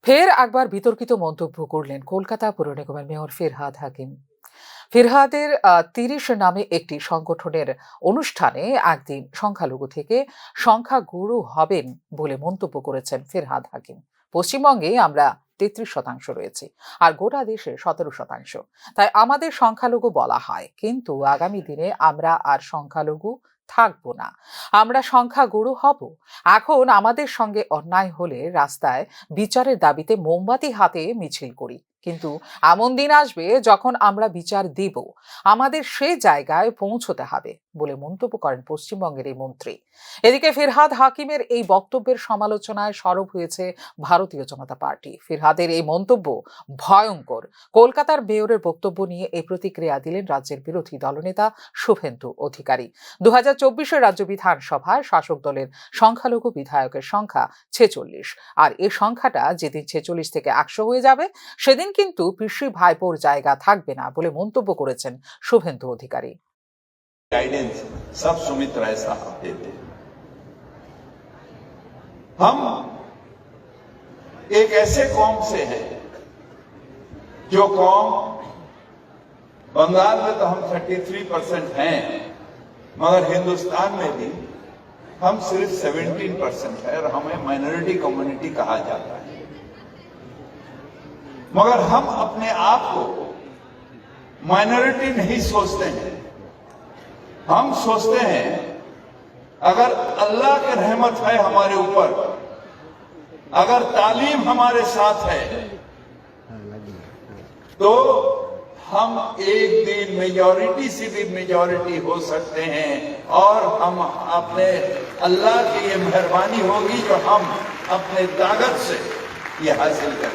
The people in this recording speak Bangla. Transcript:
ফের একবার বিতর্কিত মন্তব্য করলেন কলকাতা পৌর নিগমের মেয়র ফিরহাদ হাকিম। ফিরহাদের ৩০ নামে একটি সংগঠনের অনুষ্ঠানে একদিন সংখ্যালঘু থেকে সংখ্যাগুরু হবেন বলে মন্তব্য করেছেন ফিরহাদ হাকিম। পশ্চিমবঙ্গে আমরা ৩৩% রয়েছি, আর গোটা দেশে ১৭%। তাই আমাদের সংখ্যালঘু বলা হয়, কিন্তু আগামী দিনে আমরা আর সংখ্যালঘু থাকবো না, আমরা সংখ্যাগুরু হব। এখন আমাদের সঙ্গে অন্যায় হলে রাস্তায় বিচারের দাবিতে মোমবাতি হাতে মিছিল করি, কিন্তু এমন দিন আসবে যখন আমরা বিচার দিব, আমাদের সেই জায়গায় পৌঁছতে হবে বলে মন্তব্য করেন পশ্চিমবঙ্গের এই মন্ত্রী। এদিকে ফিরহাদ হাকিমের এই বক্তব্যের সমালোচনায় সরব হয়েছে ভারতীয় জনতা পার্টি। ফিরহাদের এই মন্তব্য ভয়ঙ্কর। কলকাতার মেয়রের বক্তব্য নিয়ে এই প্রতিক্রিয়া দিলেন রাজ্যের বিরোধী দলনেতা শুভেন্দু অধিকারী। ২০২৪ রাজ্য বিধানসভায় শাসক দলের সংখ্যালঘু বিধায়কের সংখ্যা ৪৬, আর এই সংখ্যাটা যেদিন ৪৬ থেকে ১০০ হয়ে যাবে, সেদিন কিন্তু পিসি ভাইপোর জায়গা থাকবে না বলে মন্তব্য করেছেন শুভেন্দু অধিকারী। गाइडेंस सब सुमित राय साहब देते हैं। हम एक ऐसे कौम से हैं जो कौम बंगाल में तो हम 33% हैं, मगर हिंदुस्तान में भी हम सिर्फ 17% है और हमें माइनॉरिटी कम्युनिटी कहा जाता है। मगर हम अपने आप को माइनॉरिटी नहीं सोचते हैं, हम सोचते हैं अगर अल्लाह की रहमत है हमारे ऊपर, अगर तालीम हमारे साथ है, तो हम एक दिन मेजॉरिटी से भी मेजॉरिटी हो सकते हैं और हम अपने अल्लाह की ये मेहरबानी होगी जो हम अपने ताकत से ये हासिल करें।